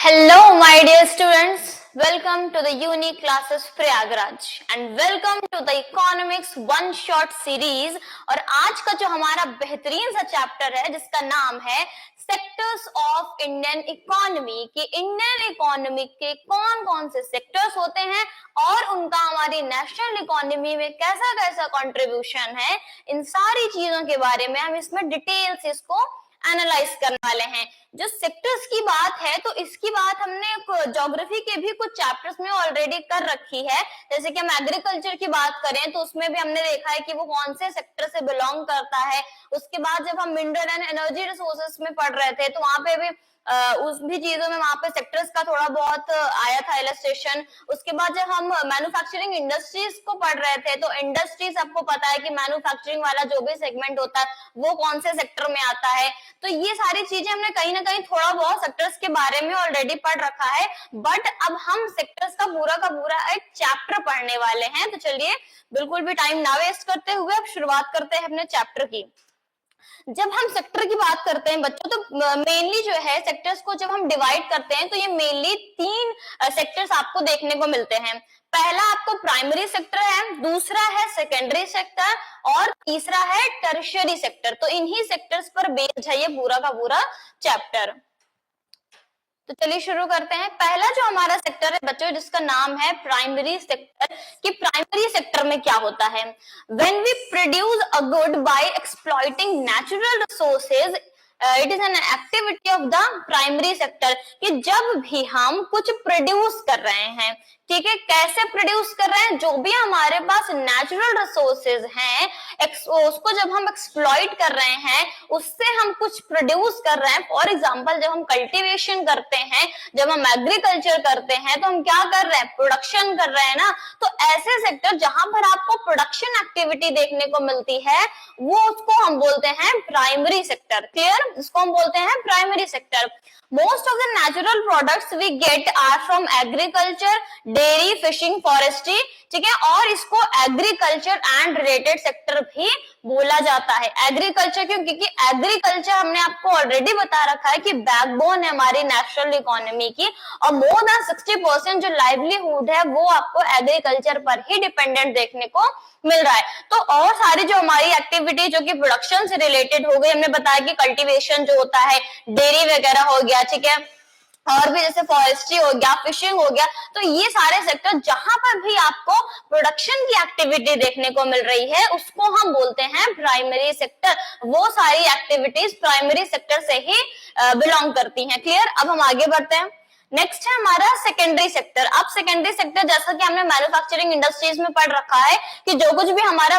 Hello, my dear students. Welcome to the Unique Classes Prayagraj and welcome to the Economics One Shot Series. और आज का जो हमारा बेहतरीन सा चैप्टर है जिसका नाम है सेक्टर्स ऑफ इंडियन इकोनॉमी, कि इंडियन इकोनॉमी के कौन कौन से सेक्टर्स होते हैं और उनका हमारी नेशनल इकोनॉमी में कैसा कैसा कंट्रीब्यूशन है, इन सारी चीजों के बारे में हम इसमें डिटेल से इसको एनालाइज करने वाले हैं। जो सेक्टर्स की बात है तो इसकी बात हमने ज्योग्राफी के भी कुछ चैप्टर्स में ऑलरेडी कर रखी है। जैसे कि हम एग्रीकल्चर की बात करें तो उसमें भी हमने देखा है कि वो कौन से सेक्टर से बिलोंग करता है। उसके बाद जब हम मिनरल एंड एनर्जी रिसोर्सेस में पढ़ रहे थे तो वहां पे भी उस भी चीजों में वहां पे सेक्टर्स का थोड़ा बहुत आया था इलस्ट्रेशन। उसके बाद जब हम मैन्युफैक्चरिंग इंडस्ट्रीज को पढ़ रहे थे तो इंडस्ट्रीज आपको पता है कि मैन्युफैक्चरिंग वाला जो भी सेगमेंट होता है वो कौन से सेक्टर में आता है। तो ये सारी चीजें हमने कहीं ना कहीं थोड़ा बहुत सेक्टर्स के बारे में ऑलरेडी पढ़ रखा है, बट अब हम सेक्टर्स का पूरा एक चैप्टर पढ़ने वाले हैं। तो चलिए बिल्कुल भी टाइम ना वेस्ट करते हुए अब शुरुआत करते हैं अपने चैप्टर की। जब हम सेक्टर की बात करते हैं बच्चों तो मेनली जो है सेक्टर्स को जब हम डिवाइड करते हैं तो ये मेनली तीन सेक्टर्स आपको देखने को मिलते हैं। पहला आपको प्राइमरी सेक्टर है, दूसरा है सेकेंडरी सेक्टर और तीसरा है टर्शियरी सेक्टर। तो इन्हीं सेक्टर्स पर बेस्ड है ये पूरा का पूरा चैप्टर। तो चलिए शुरू करते हैं। पहला जो हमारा सेक्टर है बच्चों जिसका नाम है प्राइमरी सेक्टर, कि प्राइमरी सेक्टर में क्या होता है। When we produce a good by exploiting natural resources, it is an activity of the primary sector, कि जब भी हम कुछ प्रोड्यूस कर रहे हैं, ठीक है, कैसे प्रोड्यूस कर रहे हैं, जो भी हमारे पास नेचुरल रिसोर्सेज हैं उसको जब हम एक्सप्लॉइट कर रहे हैं, उससे हम कुछ प्रोड्यूस कर रहे हैं। फॉर एग्जांपल जब हम कल्टीवेशन करते हैं, जब हम एग्रीकल्चर करते हैं तो हम क्या कर रहे हैं, प्रोडक्शन कर रहे हैं ना। तो ऐसे सेक्टर जहां पर आपको प्रोडक्शन एक्टिविटी देखने को मिलती है वो उसको हम बोलते हैं प्राइमरी सेक्टर। क्लियर, इसको हम बोलते हैं primary sector. Most of the natural products we get are from agriculture, dairy, fishing, forestry, ठीक है, और इसको एग्रीकल्चर एंड रिलेटेड सेक्टर भी बोला जाता है। एग्रीकल्चर क्यों, क्योंकि एग्रीकल्चर हमने आपको ऑलरेडी बता रखा है कि बैकबोन है हमारी नेशनल इकोनॉमी की, और मोर देन 60% जो लाइवलीहुड है वो आपको एग्रीकल्चर पर ही डिपेंडेंट देखने को मिल रहा है। तो और सारी जो हमारी एक्टिविटी जो कि प्रोडक्शन से रिलेटेड हो गई, हमने बताया कि कल्टीवेशन जो होता है, डेयरी वगैरह हो गया, ठीक है, और भी जैसे फॉरेस्ट्री हो गया, फिशिंग हो गया, तो ये सारे सेक्टर जहां पर भी आपको प्रोडक्शन की एक्टिविटी देखने को मिल रही है उसको हम बोलते हैं प्राइमरी सेक्टर। वो सारी एक्टिविटीज प्राइमरी सेक्टर से ही बिलोंग करती हैं। क्लियर, अब हम आगे बढ़ते हैं। नेक्स्ट है हमारा सेकेंडरी सेक्टर। अब सेकेंडरी सेक्टर जैसा कि हमने मैन्युफैक्चरिंग इंडस्ट्रीज में पढ़ रखा है कि जो कुछ भी हमारा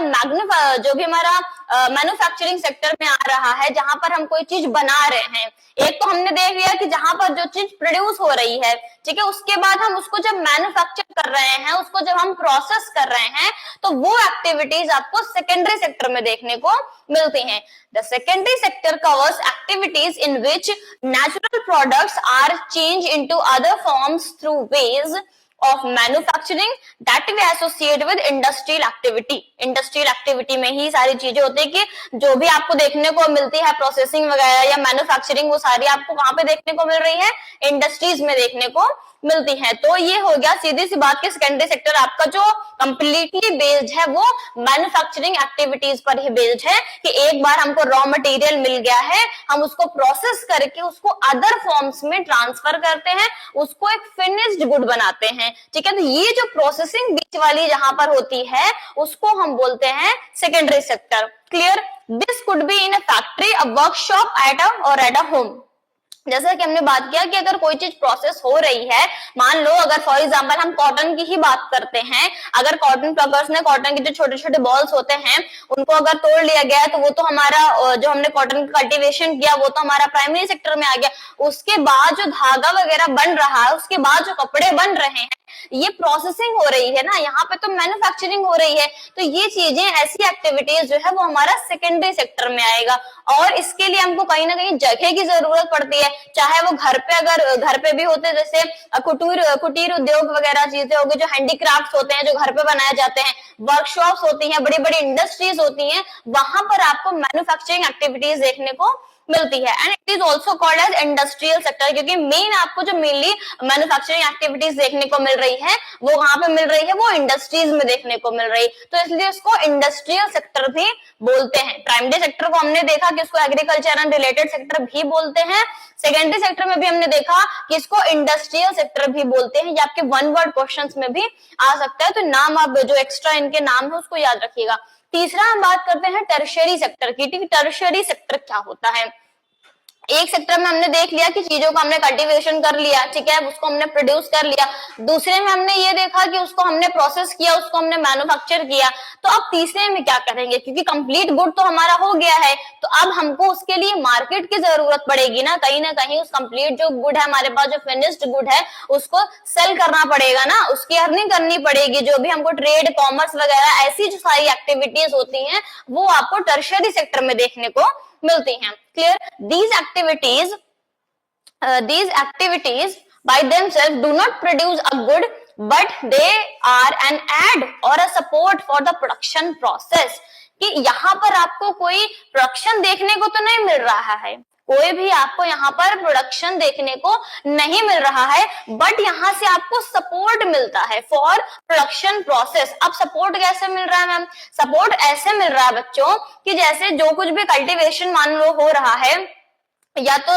मैन्युफैक्चरिंग सेक्टर में आ रहा है, जहां पर हम कोई चीज बना रहे हैं, एक तो हमने देख लिया कि जहां पर जो चीज प्रोड्यूस हो रही है, ठीक है, उसके बाद हम उसको जब मैन्युफैक्चर कर रहे हैं, उसको जब हम प्रोसेस कर रहे हैं, तो वो एक्टिविटीज आपको सेकेंडरी सेक्टर में देखने को मिलती हैं। The secondary sector covers activities in which natural products are changed into other forms through ways of manufacturing that we associate with industrial activity. Industrial activity में ही सारी चीजें होती है कि जो भी आपको देखने को मिलती है प्रोसेसिंग वगैरह या मैन्युफैक्चरिंग, वो सारी आपको कहाँ पे देखने को मिल रही है, इंडस्ट्रीज में देखने को मिलती है। तो ये हो गया सीधी सी बात कि सेकेंडरी सेक्टर आपका जो कंप्लीटली बेस्ड है वो मैन्युफैक्चरिंग एक्टिविटीज पर ही बेस्ड है, कि एक बार हमको रॉ मटेरियल मिल गया है, हम उसको प्रोसेस करके उसको अदर फॉर्म्स में ट्रांसफर करते हैं, उसको एक फिनिश्ड गुड बनाते हैं, ठीक है। तो ये जो प्रोसेसिंग बीच वाली जहां पर होती है उसको हम बोलते हैं secondary sector. Clear, this could be in a factory, a workshop, at a home. जैसा कि हमने बात किया कि अगर कोई चीज प्रोसेस हो रही है, मान लो अगर फॉर एग्जांपल हम कॉटन की ही बात करते हैं, अगर कॉटन प्लगर्स ने कॉटन के जो छोटे छोटे बॉल्स होते हैं उनको अगर तोड़ लिया गया तो वो तो हमारा जो हमने कॉटन का कल्टीवेशन किया वो तो हमारा प्राइमरी सेक्टर में आ गया। उसके बाद जो धागा वगैरह बन रहा है, उसके बाद जो कपड़े बन रहे हैं, ये प्रोसेसिंग हो रही है ना, यहाँ पे तो मैन्युफैक्चरिंग हो रही है। तो ये चीजें, ऐसी एक्टिविटीज जो है वो हमारा सेकेंडरी सेक्टर में आएगा, और इसके लिए हमको कहीं ना कहीं जगह की जरूरत पड़ती है, चाहे वो घर पे, अगर घर पे भी होते जैसे कुटीर उद्योग वगैरह चीजें होगी, जो हैंडीक्राफ्ट होते हैं जो घर पे बनाए जाते हैं, वर्कशॉप्स होती हैं, बड़ी बड़ी इंडस्ट्रीज होती हैं, वहां पर आपको मैन्युफैक्चरिंग एक्टिविटीज देखने को मिलती है। And it is also called as industrial sector, क्योंकि मेन आपको जो मेनली मैन्युफैक्चरिंग एक्टिविटीज देखने को मिल रही है वो कहाँ पे मिल रही है, वो इंडस्ट्रीज में देखने को मिल रही है, तो इसलिए इसको इंडस्ट्रियल सेक्टर भी बोलते हैं। प्राइमरी सेक्टर को हमने देखा कि इसको एग्रीकल्चर एंड रिलेटेड सेक्टर भी बोलते हैं। सेकेंडरी सेक्टर में भी हमने देखा कि इसको इंडस्ट्रियल सेक्टर भी बोलते हैं। ये आपके वन वर्ड क्वेश्चंस में भी आ सकता है, तो नाम आप जो एक्स्ट्रा इनके नाम है उसको याद रखिएगा। तीसरा हम बात करते हैं टर्शियरी सेक्टर की। ठीक, टर्शियरी सेक्टर क्या होता है? एक सेक्टर में हमने देख लिया कि चीजों का हमने कल्टीवेशन कर लिया, ठीक है, उसको हमने प्रोड्यूस कर लिया। दूसरे में हमने ये देखा कि उसको हमने प्रोसेस किया, उसको हमने मैन्युफैक्चर किया। तो अब तीसरे में क्या करेंगे, क्योंकि कंप्लीट गुड तो हमारा हो गया है, तो अब हमको उसके लिए मार्केट की जरूरत पड़ेगी ना कहीं उस कंप्लीट जो गुड है हमारे पास, जो फिनिश्ड गुड है, उसको सेल करना पड़ेगा ना, उसकी अर्निंग करनी पड़ेगी। जो भी हमको ट्रेड, कॉमर्स वगैरह ऐसी जो सारी एक्टिविटीज होती हैं वो आपको टर्शियरी सेक्टर में देखने को मिलती हैं। Clear? These activities by themselves do not produce a good, but they are an add or a support for the production process। कि यहाँ पर आपको कोई प्रोडक्शन देखने को तो नहीं मिल रहा है, कोई भी आपको यहाँ पर प्रोडक्शन देखने को नहीं मिल रहा है, बट यहाँ से आपको सपोर्ट मिलता है फॉर प्रोडक्शन प्रोसेस। अब सपोर्ट कैसे मिल रहा है मैम? सपोर्ट ऐसे मिल रहा है बच्चों कि जैसे जो कुछ भी कल्टीवेशन मान लो हो रहा है, या तो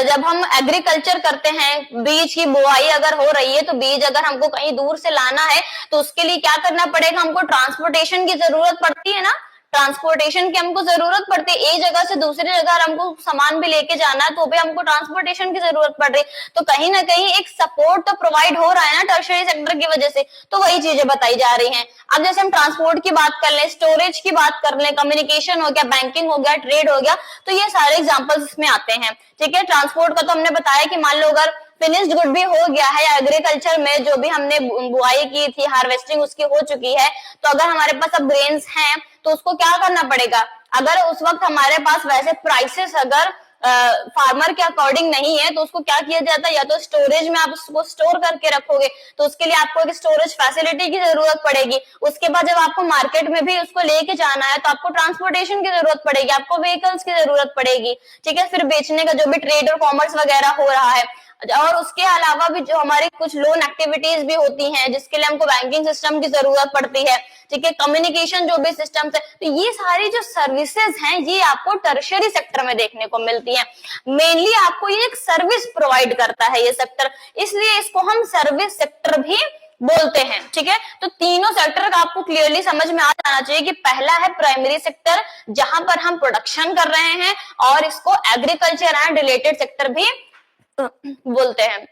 जब हम एग्रीकल्चर करते हैं, बीज की बुआई अगर हो रही है, तो बीज अगर हमको कहीं दूर से लाना है तो उसके लिए क्या करना पड़ेगा, हमको ट्रांसपोर्टेशन की जरूरत पड़ती है ना, ट्रांसपोर्टेशन की हमको जरूरत पड़ती है। एक जगह से दूसरी जगह हमको सामान भी लेके जाना है तो भी हमको ट्रांसपोर्टेशन की जरूरत पड़ रही है। तो कहीं ना कहीं एक सपोर्ट तो प्रोवाइड हो रहा है ना टर्शियरी सेक्टर की वजह से, तो वही चीजें बताई जा रही हैं। अब जैसे हम ट्रांसपोर्ट की बात कर लें, स्टोरेज की बात कर लें, कम्युनिकेशन हो गया, बैंकिंग हो गया, ट्रेड हो गया, तो ये सारे एग्जाम्पल्स इसमें आते हैं। ठीक है, ट्रांसपोर्ट का तो हमने बताया कि मान लो अगर फिनिश्ड गुड भी हो गया है, एग्रीकल्चर में जो भी हमने बुआई की थी, हार्वेस्टिंग उसकी हो चुकी है, तो अगर हमारे पास अब ग्रेन्स हैं तो उसको क्या करना पड़ेगा, अगर उस वक्त हमारे पास वैसे प्राइसेस अगर फार्मर के अकॉर्डिंग नहीं है तो उसको क्या किया जाता है, या तो स्टोरेज में आप उसको स्टोर करके रखोगे, तो उसके लिए आपको एक स्टोरेज फैसिलिटी की जरूरत पड़ेगी। उसके बाद जब आपको मार्केट में भी उसको लेके जाना है तो आपको ट्रांसपोर्टेशन की जरूरत पड़ेगी, आपको व्हीकल्स की जरूरत पड़ेगी। ठीक है, फिर बेचने का जो भी ट्रेड और कॉमर्स वगैरह हो रहा है, और उसके अलावा भी जो हमारी कुछ लोन एक्टिविटीज भी होती हैं जिसके लिए हमको बैंकिंग सिस्टम की जरूरत पड़ती है। ठीक है, कम्युनिकेशन जो भी सिस्टम है, तो ये सारी जो सर्विसेज हैं ये आपको टर्शियरी सेक्टर में देखने को मिलती हैं। मेनली आपको ये एक सर्विस प्रोवाइड करता है ये सेक्टर, इसलिए इसको हम सर्विस सेक्टर भी बोलते हैं। ठीक है, तो तीनों सेक्टर का आपको क्लियरली समझ में आ जाना चाहिए कि पहला है प्राइमरी सेक्टर जहां पर हम प्रोडक्शन कर रहे हैं, और इसको एग्रीकल्चर एंड रिलेटेड सेक्टर भी बोलते हैं।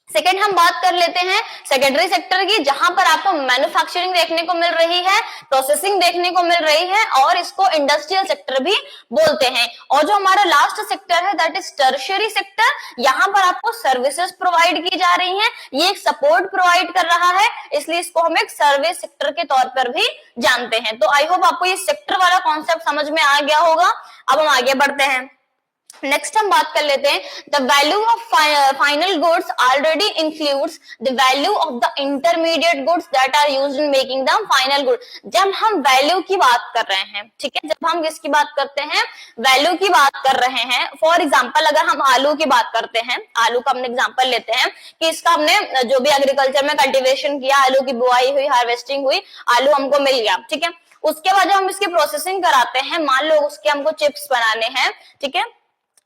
सेकेंड हम बात कर लेते हैं सेकेंडरी सेक्टर की, जहां पर आपको मैन्युफैक्चरिंग देखने को मिल रही है, प्रोसेसिंग देखने को मिल रही है, और इसको इंडस्ट्रियल सेक्टर भी बोलते हैं। और जो हमारा लास्ट सेक्टर है दैट इज टर्शियरी सेक्टर, यहाँ पर आपको सर्विसेज प्रोवाइड की जा रही हैं, ये एक सपोर्ट प्रोवाइड कर रहा है, इसलिए इसको हम एक सर्विस सेक्टर के तौर पर भी जानते हैं। तो आई होप आपको ये सेक्टर वाला कॉन्सेप्ट समझ में आ गया होगा। अब हम आगे बढ़ते हैं, नेक्स्ट हम बात कर लेते हैं, the value of final goods already includes the value of the intermediate goods that are used in making the final good. जब हम वैल्यू की बात कर रहे हैं, ठीक है, जब हम किसकी बात करते हैं, वैल्यू की बात कर रहे हैं। फॉर एग्जांपल अगर हम आलू की बात करते हैं, आलू का हमने एग्जांपल लेते हैं कि इसका हमने जो भी एग्रीकल्चर में कल्टीवेशन किया, आलू की बुआई हुई, हार्वेस्टिंग हुई, आलू हमको मिल गया। ठीक है, उसके बाद जब हम इसकी प्रोसेसिंग कराते हैं, मान लो उसके हमको चिप्स बनाने हैं, ठीक है,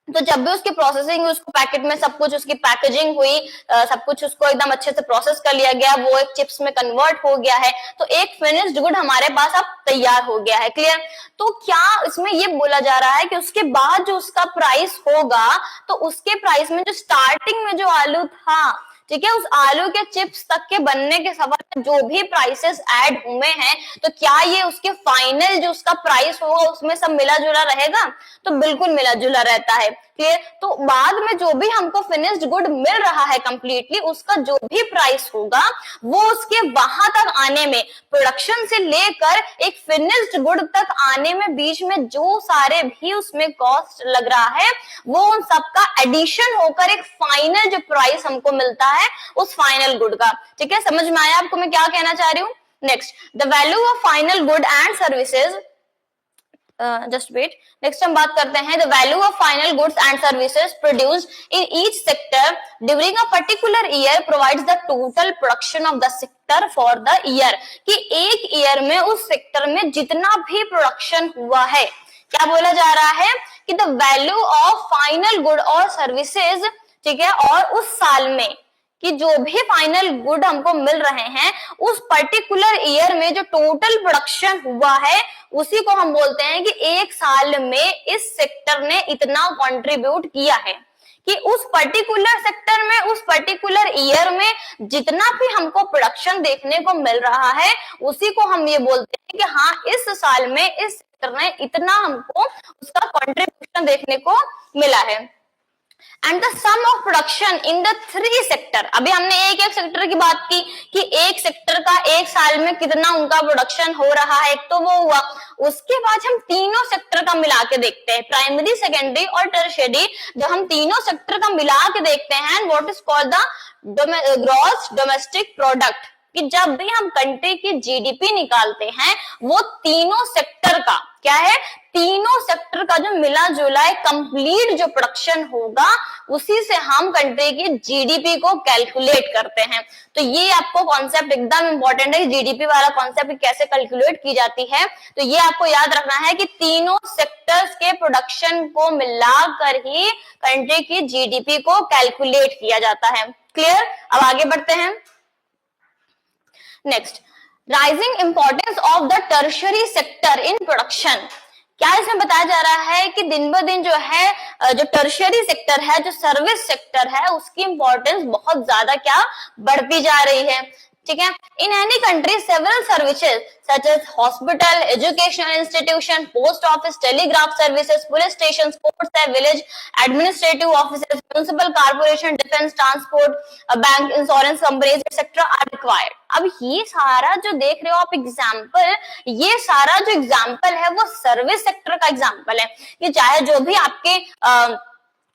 तो जब भी उसकी प्रोसेसिंग हुई, उसको पैकेट में सब कुछ उसकी पैकेजिंग हुई, सब कुछ उसको एकदम अच्छे से प्रोसेस कर लिया गया, वो एक चिप्स में कन्वर्ट हो गया है, तो एक फिनिश्ड गुड हमारे पास अब तैयार हो गया है। क्लियर? तो क्या इसमें ये बोला जा रहा है कि उसके बाद जो उसका प्राइस होगा, तो उसके प्राइस में जो स्टार्टिंग में जो आलू था, ठीक है, उस आलू के चिप्स तक के बनने के सफर में जो भी प्राइसेस ऐड हुए हैं, तो क्या ये उसके फाइनल जो उसका प्राइस होगा उसमें सब मिला जुला रहेगा? तो बिल्कुल मिला जुला रहता है। क्लियर? तो बाद में जो भी हमको फिनिश्ड गुड मिल रहा है कंप्लीटली, उसका जो भी प्राइस होगा वो उसके वहां तक आने में, प्रोडक्शन से लेकर एक फिनिश्ड गुड तक आने में बीच में जो सारे भी उसमें कॉस्ट लग रहा है, वो उन सबका एडिशन होकर एक फाइनल जो प्राइस हमको मिलता है उस फाइनल गुड का। ठीक है, समझ में आया आपको मैं क्या कहना चाह रही हूँ? Next, the value of final good and services just wait. Next हम बात करते हैं the value of final goods and services produced in each sector during a particular year provides the total production of the sector for the year, कि एक year में उस sector में जितना भी प्रोडक्शन हुआ है, क्या बोला जा रहा है कि the value of final good और सर्विसेज, ठीक है, और उस साल में कि जो भी फाइनल गुड हमको मिल रहे हैं उस पर्टिकुलर ईयर में जो टोटल प्रोडक्शन हुआ है उसी को हम बोलते हैं कि एक साल में इस सेक्टर ने इतना कंट्रीब्यूट किया है, कि उस पर्टिकुलर सेक्टर में उस पर्टिकुलर ईयर में जितना भी हमको प्रोडक्शन देखने को मिल रहा है उसी को हम ये बोलते हैं कि हाँ इस साल में इस सेक्टर ने इतना हमको उसका कंट्रीब्यूशन देखने को मिला है। And the sum of production in the 3 sector, अभी हमने एक एक सेक्टर की बात की कि एक सेक्टर का एक साल में कितना उनका प्रोडक्शन हो रहा है, एक तो वो हुआ। उसके बाद हम तीनों सेक्टर का मिला के देखते हैं, प्राइमरी, सेकेंडरी और टर्शियरी। जब हम तीनों सेक्टर का मिला के देखते हैं what is called the gross domestic product, कि जब भी हम कंट्री की जीडीपी निकालते हैं वो तीनों सेक्टर का क्या है, तीनों सेक्टर का जो मिला जुला कंप्लीट जो प्रोडक्शन होगा उसी से हम कंट्री की जीडीपी को कैलकुलेट करते हैं। तो ये आपको कॉन्सेप्ट एकदम इंपॉर्टेंट है, जीडीपी वाला कॉन्सेप्ट कैसे कैलकुलेट की जाती है। तो ये आपको याद रखना है कि तीनों सेक्टर्स के प्रोडक्शन को मिलाकर ही कंट्री की जीडीपी को कैलकुलेट किया जाता है। क्लियर? अब आगे बढ़ते हैं। Next, rising importance of the tertiary sector in production. क्या इसमें बताया जा रहा है कि दिन ब दिन जो है जो टर्शियरी सेक्टर है, जो सर्विस सेक्टर है, उसकी इंपॉर्टेंस बहुत ज्यादा क्या बढ़ती जा रही है। ठीक है, in any country several services such as hospital, educational institution, post office, telegraph services, police station, courts, village administrative offices, municipal corporation, defence, transport, bank, insurance companies et cetera are required. अब ये सारा जो देख रहे हो आप एग्जाम्पल, ये सारा जो एग्जाम्पल है वो सर्विस सेक्टर का एग्जाम्पल है, कि चाहे जो भी आपके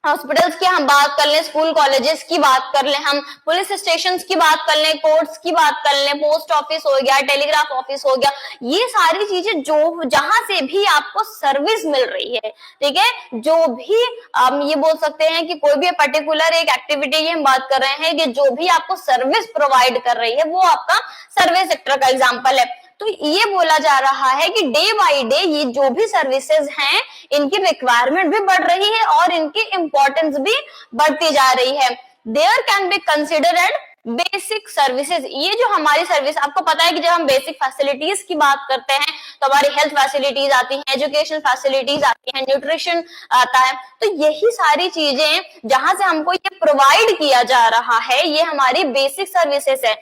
हॉस्पिटल्स की हम बात कर लें, स्कूल कॉलेजेस की बात कर लें, हम पुलिस स्टेशन की बात कर लें, कोर्ट्स की बात कर लें, पोस्ट ऑफिस हो गया, टेलीग्राफ ऑफिस हो गया, ये सारी चीजें जो जहां से भी आपको सर्विस मिल रही है, ठीक है, जो भी हम ये बोल सकते हैं कि कोई भी पर्टिकुलर एक एक्टिविटी की हम बात कर रहे हैं कि जो भी आपको सर्विस प्रोवाइड कर रही है वो आपका सर्विस सेक्टर का एग्जाम्पल है। तो ये बोला जा रहा है कि डे बाय डे ये जो भी सर्विसेज हैं इनकी रिक्वायरमेंट भी बढ़ रही है और इनकी इंपॉर्टेंस भी बढ़ती जा रही है। There can be considered basic services. ये जो हमारी सर्विस, आपको पता है कि जब हम बेसिक फैसिलिटीज की बात करते हैं तो हमारी हेल्थ फैसिलिटीज आती हैं, एजुकेशन फैसिलिटीज आती हैं, न्यूट्रिशन आता है, तो यही सारी चीजें जहां से हमको ये प्रोवाइड किया जा रहा है ये हमारी बेसिक सर्विसेज है।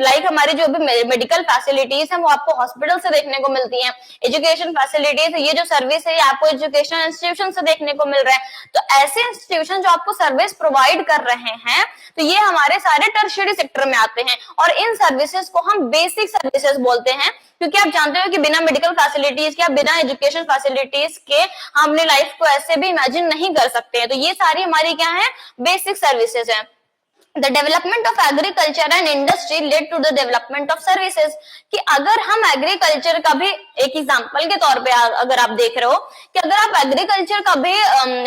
लाइक हमारी जो भी मेडिकल फैसिलिटीज है वो आपको हॉस्पिटल से देखने को मिलती है, एजुकेशन फैसिलिटीज, ये जो सर्विस है आपको एजुकेशन इंस्टीट्यूशन से देखने को मिल रहा है। तो ऐसे इंस्टीट्यूशन जो आपको सर्विस प्रोवाइड कर रहे हैं तो ये हमारे सारे टर्शियरी सेक्टर में आते हैं और इन सर्विसेज को हम बेसिक सर्विसेज बोलते हैं, क्योंकि आप जानते हो कि बिना मेडिकल फैसिलिटीज के, बिना एजुकेशन फैसिलिटीज के हम अपनी लाइफ को ऐसे भी इमेजिन नहीं कर सकते हैं। तो ये सारी हमारी क्या है, बेसिक सर्विसेज है। The development of agriculture and industry led to the development of services। कि अगर हम एग्रीकल्चर का भी एक एग्जांपल के तौर पे अगर आप देख रहे हो कि अगर आप एग्रीकल्चर का भी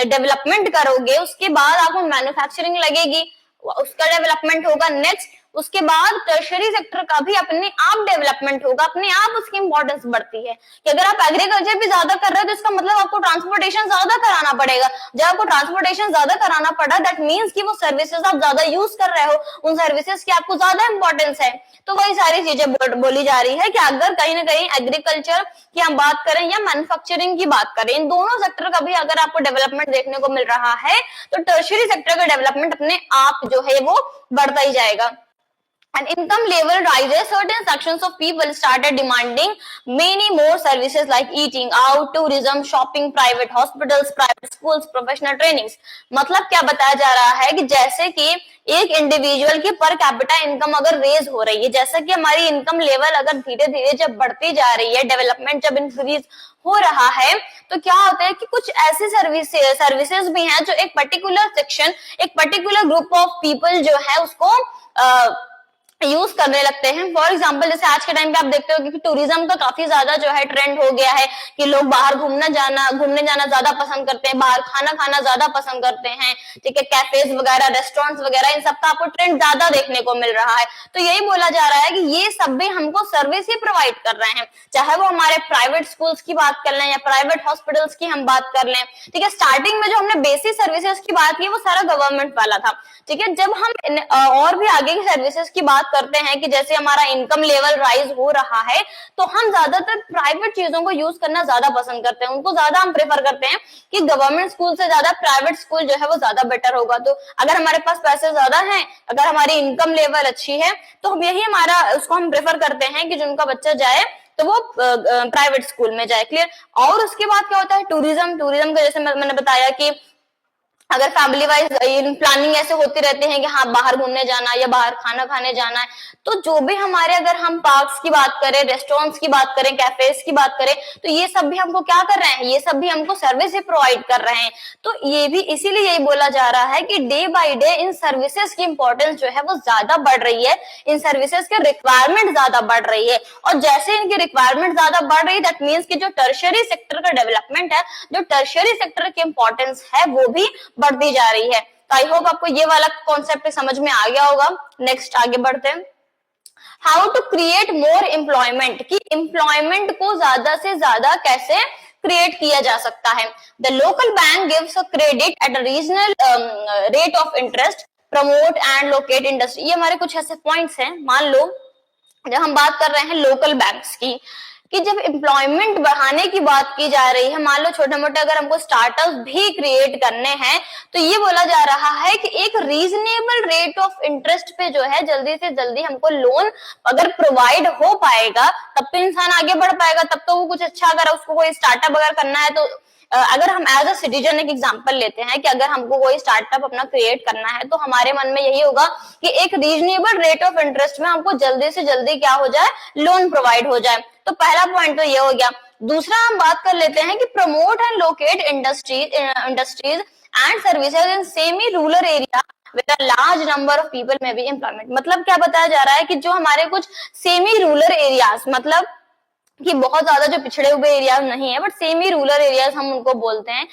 डेवलपमेंट करोगे उसके बाद आपको मैन्युफैक्चरिंग लगेगी, उसका डेवलपमेंट होगा। नेक्स्ट उसके बाद टर्शियरी सेक्टर का भी अपने आप डेवलपमेंट होगा, अपने आप उसकी इंपॉर्टेंस बढ़ती है कि अगर आप एग्रीकल्चर भी ज्यादा कर रहे हो तो इसका मतलब आपको ट्रांसपोर्टेशन ज्यादा कराना पड़ेगा। जब आपको ट्रांसपोर्टेशन ज्यादा कराना पड़ा दैट मींस कि वो सर्विसेज आप ज्यादा यूज कर रहे हो, उन सर्विसेज की आपको ज्यादा इंपॉर्टेंस है। तो वही सारी चीजें बोली जा रही है कि अगर कहीं ना कहीं एग्रीकल्चर की हम बात करें या मैन्युफैक्चरिंग की बात करें, इन दोनों सेक्टर का भी अगर आपको डेवलपमेंट देखने को मिल रहा है तो टर्शियरी सेक्टर का डेवलपमेंट अपने आप जो है वो बढ़ता ही जाएगा। And income level rises, certain sections of people started demanding many more services like eating out, tourism, shopping, private hospitals, private schools, professional trainings। मतलब क्या बताया जा रहा है कि जैसे कि एक इंडिविजुअल की पर कैपिटा इनकम अगर रेज हो रही है, जैसा कि हमारी इनकम लेवल अगर धीरे धीरे जब बढ़ती जा रही है, डेवलपमेंट जब इंक्रीज हो रहा है, तो क्या होता है कि कुछ ऐसी सर्विसेज भी हैं जो एक पर्टिकुलर सेक्शन, एक पर्टिकुलर ग्रुप ऑफ पीपल जो है उसको यूज करने लगते हैं। फॉर एग्जाम्पल जैसे आज के टाइम पे आप देखते हो कि टूरिज्म का काफी ज्यादा जो है ट्रेंड हो गया है कि लोग बाहर घूमने जाना ज्यादा पसंद करते हैं, बाहर खाना खाना ज्यादा पसंद करते हैं, ठीक है, कैफेज वगैरह, रेस्टोरेंट्स वगैरह, इन सबका आपको ट्रेंड ज्यादा देखने को मिल रहा है। तो यही बोला जा रहा है कि ये सब भी हमको सर्विस ही प्रोवाइड कर रहे हैं, चाहे वो हमारे प्राइवेट स्कूल्स की बात कर लें या प्राइवेट हॉस्पिटल्स की हम बात कर लें, ठीक है। स्टार्टिंग में जो हमने बेसिक सर्विसेज की बात की वो सारा गवर्नमेंट वाला था, ठीक है। जब हम और भी आगे की सर्विसेज की बात करते हैं कि जैसे हमारा इनकम लेवल राइज हो रहा है, तो हम ज्यादातर प्राइवेट चीजों को यूज करना ज्यादा पसंद करते हैं, उनको ज्यादा हम प्रेफर करते हैं कि गवर्नमेंट स्कूल से ज्यादा प्राइवेट स्कूल जो है वो ज्यादा बेटर होगा। तो अगर हमारे पास पैसे ज्यादा हैं, अगर हमारी इनकम लेवल अच्छी है, तो हम यही हमारा उसको हम प्रेफर करते हैं कि जिनका बच्चा जाए तो वो प्राइवेट स्कूल में जाए। क्लियर। और उसके बाद क्या होता है, टूरिज्म का जैसे मैंने बताया कि अगर फैमिली वाइज प्लानिंग ऐसे होती रहती है कि हाँ बाहर घूमने जाना या बाहर खाना खाने जाना है, तो जो भी हमारे, अगर हम पार्क्स की बात करें, रेस्टोरेंट्स की बात करें, कैफेज की बात करें, तो ये सब भी हमको क्या कर रहे हैं, ये सब भी हमको सर्विस ही प्रोवाइड कर रहे हैं। तो ये भी इसीलिए यही बोला जा रहा है कि day by day in services की इंपॉर्टेंस जो है वो ज्यादा बढ़ रही है, इन सर्विसेज की रिक्वायरमेंट ज्यादा बढ़ रही है। और जैसे इनकी रिक्वायरमेंट ज्यादा बढ़ रही है, दैट मीन्स कि जो टर्शियरी सेक्टर का डेवलपमेंट है, जो टर्शियरी सेक्टर की इंपॉर्टेंस है, वो भी बढ़ती जा रही है। तो आई होप आपको ये वाला कॉन्सेप्ट समझ में आ गया होगा। नेक्स्ट आगे बढ़ते हैं। How to create more employment, कि एम्प्लॉयमेंट को ज्यादा से ज्यादा कैसे क्रिएट किया जा सकता है। The local bank gives a credit at a regional rate of interest, promote and locate industry. ये हमारे कुछ ऐसे पॉइंट्स हैं। मान लो जब हम बात कर रहे हैं लोकल बैंक्स की, कि जब एम्प्लॉयमेंट बढ़ाने की बात की जा रही है, मान लो छोटे मोटे अगर हमको स्टार्टअप भी क्रिएट करने हैं, तो ये बोला जा रहा है कि एक रीजनेबल रेट ऑफ इंटरेस्ट पे जो है जल्दी से जल्दी हमको लोन अगर प्रोवाइड हो पाएगा, तब तो इंसान आगे बढ़ पाएगा, तब तो वो कुछ अच्छा, अगर उसको कोई स्टार्टअप अगर करना है, तो अगर हम एज अ सिटीजन एक एग्जांपल लेते हैं कि अगर हमको कोई स्टार्टअप अपना क्रिएट करना है, तो हमारे मन में यही होगा कि एक रीजनेबल रेट ऑफ इंटरेस्ट में हमको जल्दी से जल्दी क्या हो जाए, लोन प्रोवाइड हो जाए। तो पहला पॉइंट तो ये हो गया। दूसरा हम बात कर लेते हैं कि promote and locate industries and services in semi rural area with a large number of people may be employment। मतलब क्या बताया जा रहा है कि जो हमारे कुछ सेमी रूरल एरियाज, मतलब कि बहुत ज्यादा जो पिछड़े हुए एरियाज नहीं है, बट सेमी रूरल एरियाज हम उनको बोलते हैं,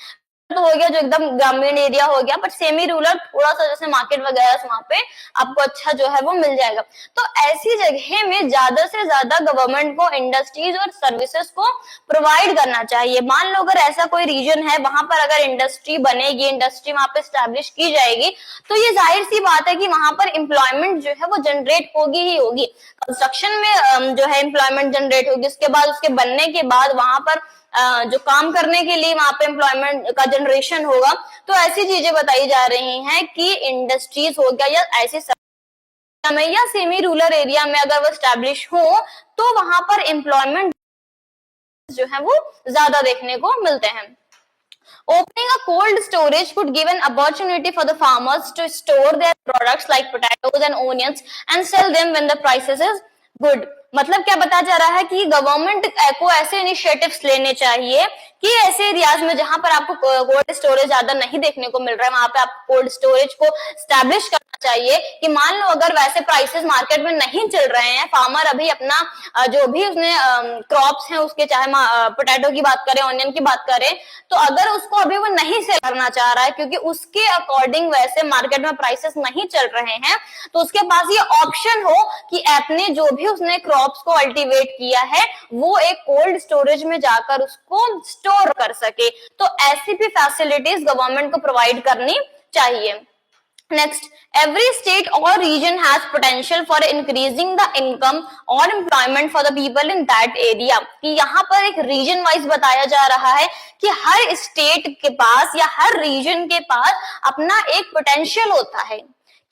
तो हो गया जो एकदम ग्रामीण एरिया हो गया, बट सेमी रूरल थोड़ा सा जैसे मार्केट वगैरह, वहां पे आपको अच्छा जो है वो मिल जाएगा। तो ऐसी जगह में ज्यादा से ज्यादा गवर्नमेंट को इंडस्ट्रीज और सर्विसेज को प्रोवाइड करना चाहिए। मान लो अगर ऐसा कोई रीजन है, वहां पर अगर इंडस्ट्री बनेगी, इंडस्ट्री वहां पे स्टैब्लिश की जाएगी, तो ये जाहिर सी बात है कि वहां पर एम्प्लॉयमेंट जो है वो जनरेट होगी ही होगी। कंस्ट्रक्शन में जो है एम्प्लॉयमेंट जनरेट होगी, उसके बाद उसके बनने के बाद वहां पर जो काम करने के लिए वहां पे एम्प्लॉयमेंट का जनरेशन होगा। तो ऐसी चीजें बताई जा रही हैं कि इंडस्ट्रीज हो गया या ऐसी में या सेमी रूरल एरिया में अगर वो स्टैब्लिश हो, तो वहां पर एम्प्लॉयमेंट जो है वो ज्यादा देखने को मिलते हैं। Opening a cold storage could give an opportunity for the farmers to store their products like potatoes and onions and sell them when the prices is good। मतलब क्या बताया जा रहा है कि गवर्नमेंट को ऐसे इनिशिएटिव्स लेने चाहिए कि ऐसे एरियाज में जहां पर आपको कोल्ड स्टोरेज ज्यादा नहीं देखने को मिल रहा है, वहां पे आपको कोल्ड स्टोरेज को स्टैब्लिश करना चाहिए कि मान लो अगर वैसे प्राइसेस मार्केट में नहीं चल रहे हैं, फार्मर अभी अपना जो भी उसने क्रॉप्स हैं उसके, चाहे पोटैटो की बात करें, ऑनियन की बात करें, तो अगर उसको अभी वो नहीं सेल करना चाह रहा है क्योंकि उसके अकॉर्डिंग वैसे मार्केट में प्राइसेस नहीं चल रहे हैं, तो उसके पास ये ऑप्शन हो कि अपने जो भी उसने क्रॉप्स को कल्टीवेट किया है वो एक कोल्ड स्टोरेज में जाकर उसको स्टोर कर सके। तो ऐसी भी फैसिलिटीज गवर्नमेंट को प्रोवाइड करनी चाहिए। Next, every state or region has potential for increasing the income or employment for the people in that area। कि यहाँ पर एक रीजन वाइज बताया जा रहा है कि हर स्टेट के पास या हर रीजन के पास अपना एक पोटेंशियल होता है।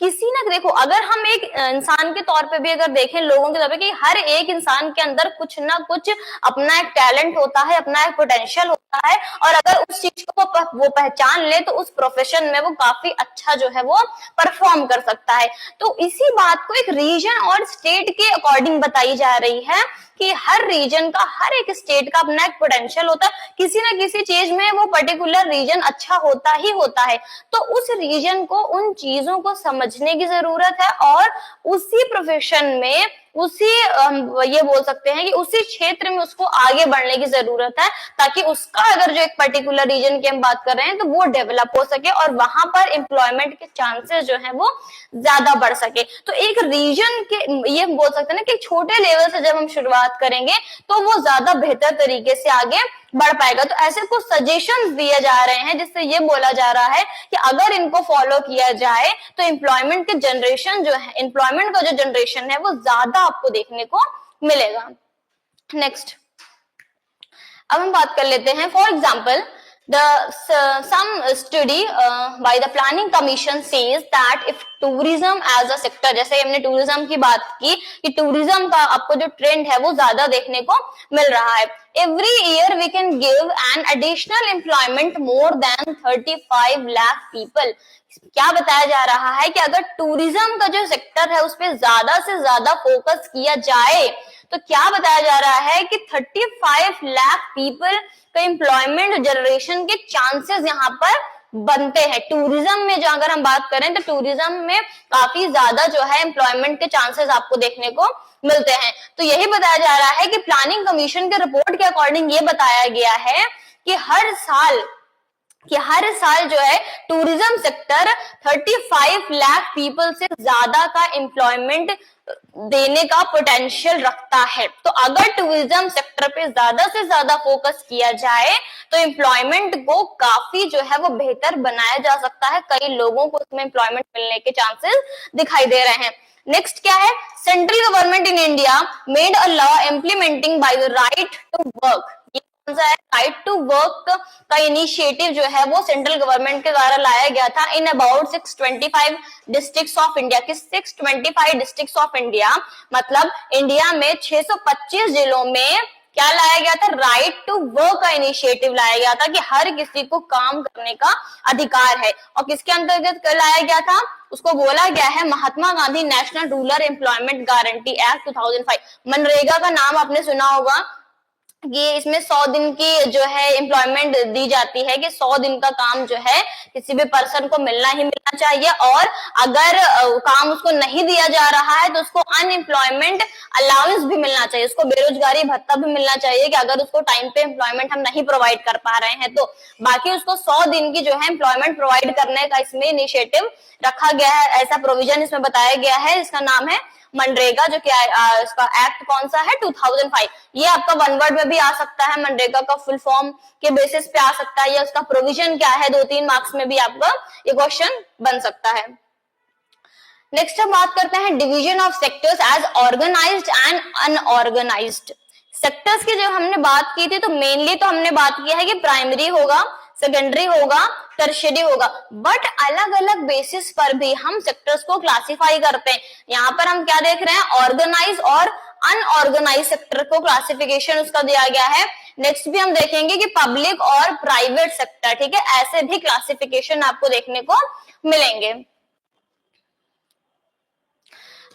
किसी ना, देखो अगर हम एक इंसान के तौर पे भी अगर देखें, लोगों के तौर पे, कि हर एक इंसान के अंदर कुछ ना कुछ अपना एक टैलेंट होता है, अपना एक पोटेंशियल होता है, और अगर उस चीज को वो पहचान ले तो उस प्रोफेशन में वो काफी अच्छा जो है वो परफॉर्म कर सकता है। तो इसी बात को एक रीजन और स्टेट के अकॉर्डिंग बताई जा रही है कि हर रीजन का, हर एक स्टेट का अपना एक पोटेंशियल होता है, किसी ना किसी चीज में वो पर्टिकुलर रीजन अच्छा होता ही होता है। तो उस रीजन को, उन चीजों को समझ समझने की जरूरत है और उसी प्रोफेशन में उसी ये बोल सकते हैं कि उसी क्षेत्र में उसको आगे बढ़ने की जरूरत है, ताकि उसका अगर जो एक पर्टिकुलर रीजन की हम बात कर रहे हैं तो वो डेवलप हो सके और वहां पर एम्प्लॉयमेंट के चांसेस जो है वो ज्यादा बढ़ सके। तो एक रीजन के ये बोल सकते हैं ना कि छोटे लेवल से जब हम शुरुआत करेंगे तो वो ज्यादा बेहतर तरीके से आगे बढ़ पाएगा। तो ऐसे कुछ सजेशंस दिए जा रहे हैं जिससे ये बोला जा रहा है कि अगर इनको फॉलो किया जाए तो एम्प्लॉयमेंट के जनरेशन जो है, एम्प्लॉयमेंट का जो जनरेशन है वो ज्यादा आपको देखने को मिलेगा। नेक्स्ट, अब हम बात कर लेते हैं, for example some study by the planning commission says that if tourism as a sector, जैसे हमने टूरिज्म की बात की कि टूरिज्म का आपको जो ट्रेंड है वो ज्यादा देखने को मिल रहा है, every year we can give an additional employment more than 35 lakh people। क्या बताया जा रहा है कि अगर टूरिज्म का जो सेक्टर है उस पर ज्यादा से ज्यादा फोकस किया जाए तो क्या बताया जा रहा है कि 35 लाख पीपल का एम्प्लॉयमेंट जनरेशन के चांसेस यहाँ पर बनते हैं। टूरिज्म में जो अगर हम बात करें तो टूरिज्म में काफी ज्यादा जो है एम्प्लॉयमेंट के चांसेस आपको देखने को मिलते हैं। तो यही बताया जा रहा है कि प्लानिंग कमीशन के रिपोर्ट के अकॉर्डिंग ये बताया गया है कि हर साल जो है टूरिज्म सेक्टर 35 लाख पीपल से ज्यादा का एम्प्लॉयमेंट देने का पोटेंशियल रखता है। तो अगर टूरिज्म सेक्टर पे ज्यादा से ज्यादा फोकस किया जाए तो एम्प्लॉयमेंट को काफी जो है वो बेहतर बनाया जा सकता है, कई लोगों को उसमें एम्प्लॉयमेंट मिलने के चांसेस दिखाई दे रहे हैं। नेक्स्ट क्या है, central government in India made a law implementing by the right to work. Right to work का इनिशिएटिव जो है वो सेंट्रल गवर्नमेंट के द्वारा लाया गया था in about 625 districts of India. कि 625 डिस्ट्रिक्ट्स ऑफ इंडिया मतलब इंडिया में 625 जिलों में क्या लाया गया था, राइट टू वर्क का इनिशिएटिव लाया गया था कि हर किसी को काम करने का अधिकार है। और किसके अंतर्गत लाया गया था, उसको बोला गया है Mahatma Gandhi national rural employment guarantee act 2005। MNREGA का नाम आपने सुना होगा कि इसमें 100 दिन की जो है एम्प्लॉयमेंट दी जाती है कि 100 दिन का काम जो है किसी भी पर्सन को मिलना ही मिलना चाहिए, और अगर काम उसको नहीं दिया जा रहा है तो उसको अनएम्प्लॉयमेंट अलाउंस भी मिलना चाहिए, उसको बेरोजगारी भत्ता भी मिलना चाहिए कि अगर उसको टाइम पे एम्प्लॉयमेंट हम नहीं प्रोवाइड कर पा रहे हैं तो। बाकी उसको 100 दिन की जो है एम्प्लॉयमेंट प्रोवाइड करने का इसमें इनिशिएटिव रखा गया है, ऐसा प्रोविजन इसमें बताया गया है। इसका नाम है मनरेगा, जो क्या इसका एक्ट कौन सा है, 2005। ये आपका वन वर्ड में भी आ सकता है, मनरेगा का फुल फॉर्म के बेसिस पे आ सकता है, या उसका प्रोविजन क्या है, 2-3 मार्क्स में भी आपका ये क्वेश्चन बन सकता है। नेक्स्ट हम बात करते हैं division of sectors as organised and unorganised. Sectors की जब हमने बात की थी तो मेनली तो हमने बात किया है कि प्राइमरी होगा, सेकेंडरी होगा, टर्शियरी होगा, बट अलग अलग बेसिस पर भी हम सेक्टर्स को क्लासिफाई करते हैं। यहाँ पर हम क्या देख रहे हैं, ऑर्गेनाइज और अनऑर्गेनाइज सेक्टर को क्लासिफिकेशन उसका दिया गया है। नेक्स्ट भी हम देखेंगे कि पब्लिक और प्राइवेट सेक्टर, ठीक है, ऐसे भी क्लासिफिकेशन आपको देखने को मिलेंगे।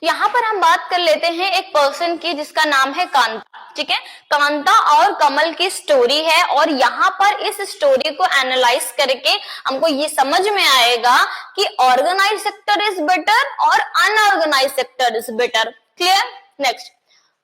यहाँ पर हम बात कर लेते हैं एक पर्सन की जिसका नाम है कांता, ठीक है। कांता और कमल की स्टोरी है और यहाँ पर इस स्टोरी को एनालाइज करके हमको ये समझ में आएगा कि ऑर्गेनाइज सेक्टर इज बेटर और unorganise sector is better. Clear. Next,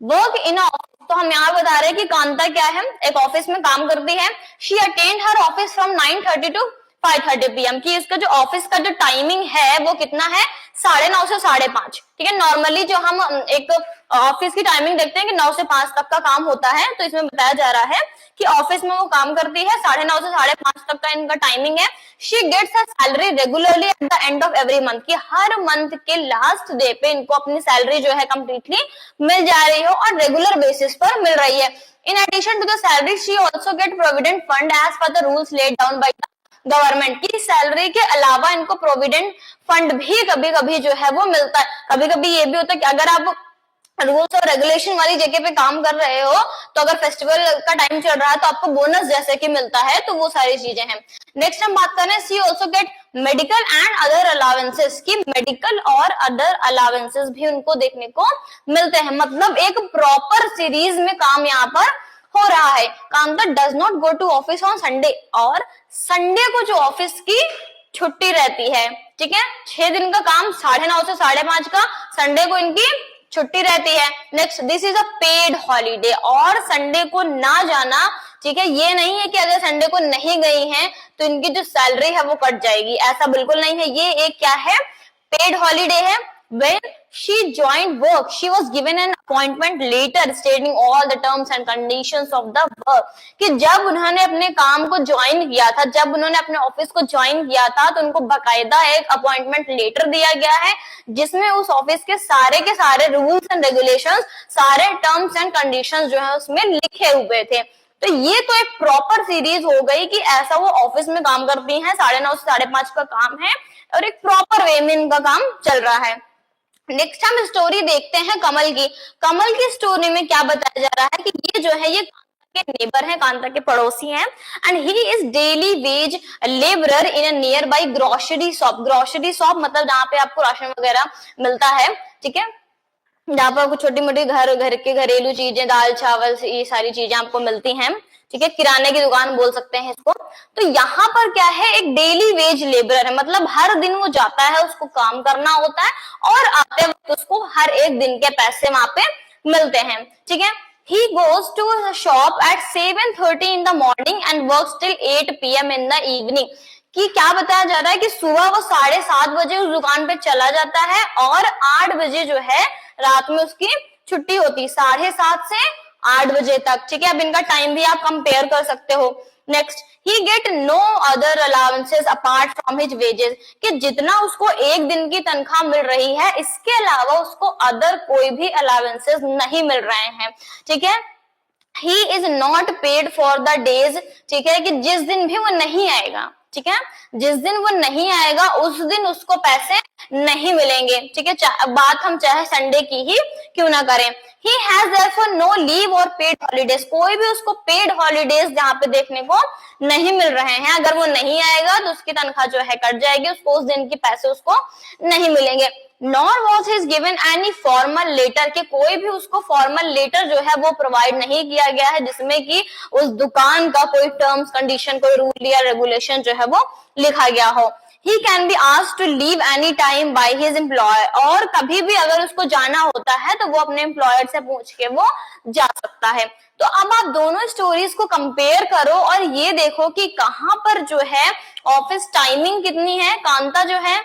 work in office. तो हम यहाँ बता रहे हैं कि कांता क्या है, एक ऑफिस में काम करती है। She attend her office from 9:30 to 5:30 PM की इसका जो ऑफिस का जो टाइमिंग है वो कितना है, 9:30 से 5:30, ठीक है। नॉर्मली जो हम एक ऑफिस की टाइमिंग देखते हैं कि 9 से 5 तक का काम होता है, तो इसमें बताया जा रहा है कि ऑफिस में वो काम करती है, 9:30 से 5:30 तक का इनका टाइमिंग है। She gets a salary regularly at the end of every month, कि हर मंथ के लास्ट डे पे इनको अपनी सैलरी जो है कंप्लीटली मिल जा रही हो और रेगुलर बेसिस पर मिल रही है। In addition to the salary she also get provident fund as per the rules laid down by government. की सैलरी के अलावा इनको प्रोविडेंट फंड भी कभी कभी जो है वो मिलता है। कभी कभी ये भी होता है कि अगर आप रूल्स और रेगुलेशन वाली जगह पे काम कर रहे हो तो अगर फेस्टिवल का टाइम चल रहा है तो आपको बोनस जैसे कि मिलता है, तो वो सारी चीजें हैं। नेक्स्ट हम बात कर रहे हैं, see also get medical and other allowances, की मेडिकल और अदर अलावेंसेस भी उनको देखने को मिलते हैं। मतलब एक प्रॉपर सीरीज में काम यहाँ पर हो रहा है। Kanta does not go to office on Sunday, और संडे को जो ऑफिस की छुट्टी रहती है, ठीक है। 6 दिन का काम, 9:30 से 5:30 का, संडे को इनकी छुट्टी रहती है। Next, this is a paid holiday, और संडे को ना जाना, ठीक है, ये नहीं है कि अगर संडे को नहीं गई हैं तो इनकी जो सैलरी है वो कट जाएगी, ऐसा बिल्कुल नहीं है। ये एक क्या है, पेड हॉलीडे है। When she joined work, she was given an appointment letter stating all the terms and conditions of the work. कि जब उन्होंने अपने काम को ज्वाइन किया था, जब उन्होंने अपने ऑफिस को ज्वाइन किया था, तो उनको बकायदा एक अपॉइंटमेंट लेटर दिया गया है जिसमें उस ऑफिस के सारे रूल्स एंड रेगुलेशंस, सारे टर्म्स एंड कंडीशंस जो है उसमें लिखे हुए थे। तो ये तो एक प्रॉपर सीरीज हो गई कि ऐसा वो ऑफिस में काम करती हैं, 9:30 से 5:30 का काम है और एक प्रॉपर वे में इनका काम चल रहा है। नेक्स्ट हम स्टोरी देखते हैं कमल की। कमल की स्टोरी में क्या बताया जा रहा है कि ये जो है ये कांता के नेबर है, कांता के पड़ोसी हैं, and he is daily veg labourer in a near by grocery shop. Grocery shop मतलब जहाँ पे आपको राशन वगैरह मिलता है, ठीक है, जहाँ पर आपको छोटी मोटी घर के घरेलू चीजें, दाल चावल, ये सारी चीजें आपको मिलती हैं, ठीक है, किराने की दुकान बोल सकते हैं इसको। तो यहाँ पर क्या है, एक डेली वेज लेबरर है, मतलब हर दिन वो जाता है, उसको काम करना होता है और आते वक्त उसको हर एक दिन के पैसे वहां पे मिलते हैं, ठीक है। He goes to a shop at 7:30 in the morning and works till 8 PM in the evening. कि क्या बताया जा रहा है कि सुबह वो 7:30 बजे उस दुकान पे चला जाता है और 8 बजे जो है रात में उसकी छुट्टी होती, 7:30 से 8 बजे तक, ठीक है। अब इनका टाइम भी आप कंपेयर कर सकते हो। Next, he get no other allowances apart from his wages, कि जितना उसको एक दिन की तनख्वाह मिल रही है इसके अलावा उसको अदर कोई भी अलाउंसेस नहीं मिल रहे हैं, ठीक है। He is not paid for the days, ठीक है, कि जिस दिन भी वो नहीं आएगा, ठीक है, जिस दिन वो नहीं आएगा उस दिन उसको पैसे नहीं मिलेंगे, ठीक है, बात हम चाहे संडे की ही क्यों ना करें। He has therefore no leave और paid holidays, कोई भी उसको पेड हॉलीडेज जहाँ पे देखने को नहीं मिल रहे हैं। अगर वो नहीं आएगा तो उसकी तनख्वाह जो है कट जाएगी, उसको उस दिन के पैसे उसको नहीं मिलेंगे। Nor was his given any formal letter, के कोई भी उसको फॉर्मल लेटर जो है वो प्रोवाइड नहीं किया गया है जिसमें कि उस दुकान का कोई टर्म्स कंडीशन, कोई रूल या रेगुलेशन जो है वो लिखा गया हो। He can be asked to leave any time by his employer, और कभी भी अगर उसको जाना होता है तो वो अपने एम्प्लॉयर से पूछ के वो जा सकता है। तो अब आप दोनों स्टोरीज को कंपेयर करो और ये देखो कि कहां पर जो है ऑफिस टाइमिंग कितनी है। कांता जो है